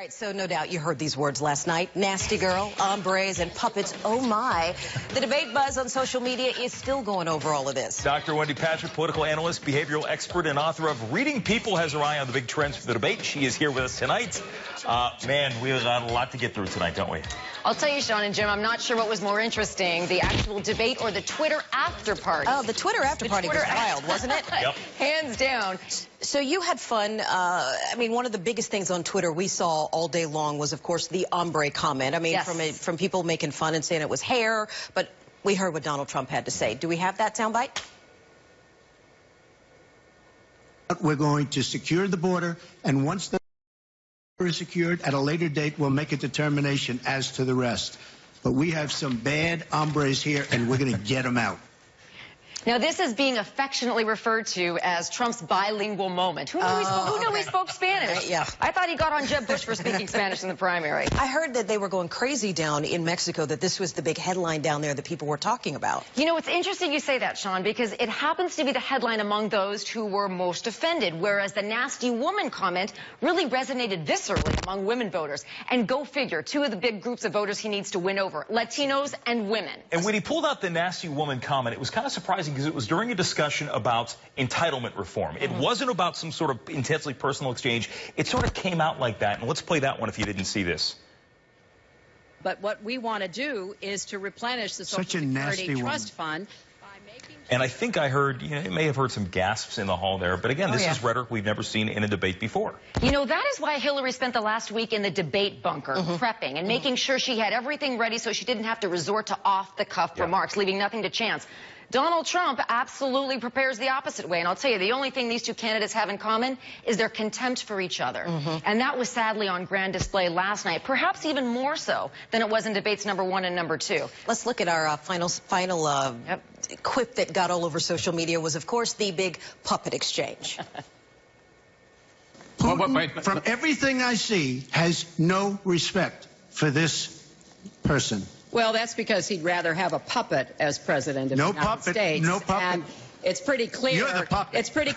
All right, so no doubt you heard these words last night. Nasty girl, hombres, and puppets. Oh, my. The debate buzz on social media is still going over all of this. Dr. Wendy, political analyst, behavioral expert, and author of Reading People, has her eye on the big trends for the debate. She is here with us tonight. Man, we've got a lot to get through tonight, don't we? I'll tell you, Sean and Jim, I'm not sure what was more interesting, the actual debate or the Twitter after party. Oh, the Twitter after party was wild, wasn't it? Yep. Hands down. So you had fun. I mean, one of the biggest things on Twitter we saw all day long was, of course, the hombre comment. I mean, yes. from people making fun and saying it was hair, but we heard what Donald Trump had to say. Do we have that soundbite? We're going to secure the border, and once the border is secured, at a later date, we'll make a determination as to the rest. But we have some bad hombres here, and we're going to get them out. Now, this is being affectionately referred to as Trump's bilingual moment. Who knew he spoke Spanish? Yeah. I thought he got on Jeb Bush for speaking Spanish in the primary. I heard that they were going crazy down in Mexico, that this was the big headline down there that people were talking about. You know, it's interesting you say that, Sean, because it happens to be the headline among those who were most offended, whereas the nasty woman comment really resonated viscerally among women voters. And go figure, two of the big groups of voters he needs to win over, Latinos and women. And when he pulled out the nasty woman comment, it was kind of surprising because it was during a discussion about entitlement reform. It wasn't about some sort of intensely personal exchange. It sort of came out like that. And let's play that one if you didn't see this. But what we want to do is to replenish the Social Security Trust Fund. And I think I heard, you may have heard some gasps in the hall there. But again, this is rhetoric we've never seen in a debate before. You know, that is why Hillary spent the last week in the debate bunker, prepping and making sure she had everything ready so she didn't have to resort to off-the-cuff remarks, leaving nothing to chance. Donald Trump absolutely prepares the opposite way. And I'll tell you, the only thing these two candidates have in common is their contempt for each other. And that was sadly on grand display last night, perhaps even more so than it was in debates number 1 and number 2. Let's look at our final quip that got all over social media was, of course, the big puppet exchange. Putin, from everything I see, has no respect for this person. Well, that's because he'd rather have a puppet as president of the United States. No puppet. And it's pretty clear. You're the puppet. It's pretty.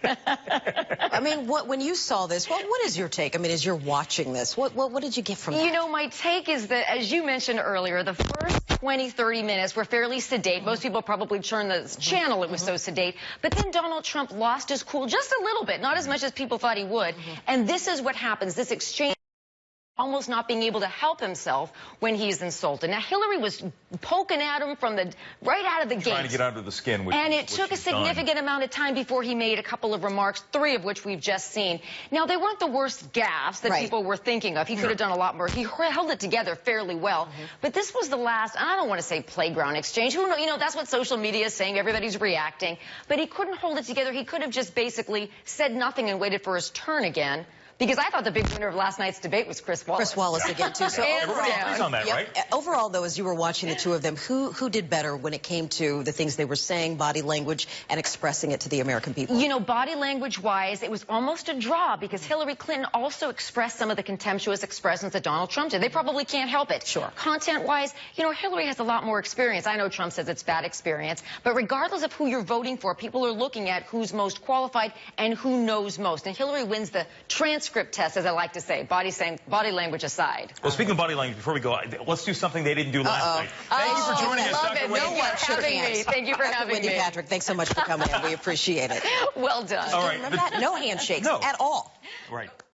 I mean, when you saw this, what is your take? I mean, as you're watching this, what did you get from that? You know, my take is that, as you mentioned earlier, the first 20, 30 minutes were fairly sedate. Most people probably turned the channel, it was so sedate. But then Donald Trump lost his cool just a little bit, not as much as people thought he would. And this is what happens, this exchange. Almost not being able to help himself when he's insulted. Now, Hillary was poking at him from right out of the gate. Trying to get under the skin. And it took a significant amount of time before he made a couple of remarks, 3 of which we've just seen. Now, they weren't the worst gaffes that people were thinking of. He could have done a lot more. He held it together fairly well. But this was the last, I don't want to say playground exchange. Who knows? You know, that's what social media is saying. Everybody's reacting. But he couldn't hold it together. He could have just basically said nothing and waited for his turn again. Because I thought the big winner of last night's debate was Chris Wallace. Chris Wallace again, too. So everybody agrees on that, right? Overall, though, as you were watching the two of them, who did better when it came to the things they were saying, body language, and expressing it to the American people? You know, body language-wise, it was almost a draw because Hillary Clinton also expressed some of the contemptuous expressions that Donald Trump did. They probably can't help it. Sure. Content-wise, you know, Hillary has a lot more experience. I know Trump says it's bad experience, but regardless of who you're voting for, people are looking at who's most qualified and who knows most. And Hillary wins the transcript test, as I like to say, body language aside. Well, speaking of body language, before we go, let's do something they didn't do last night. Thank you for joining us, Dr. Wendy. No one shook hands. Thank you for having Wendy me. Patrick, thanks so much for coming in. We appreciate it. Well done. All right. Remember that? No handshakes at all. Right.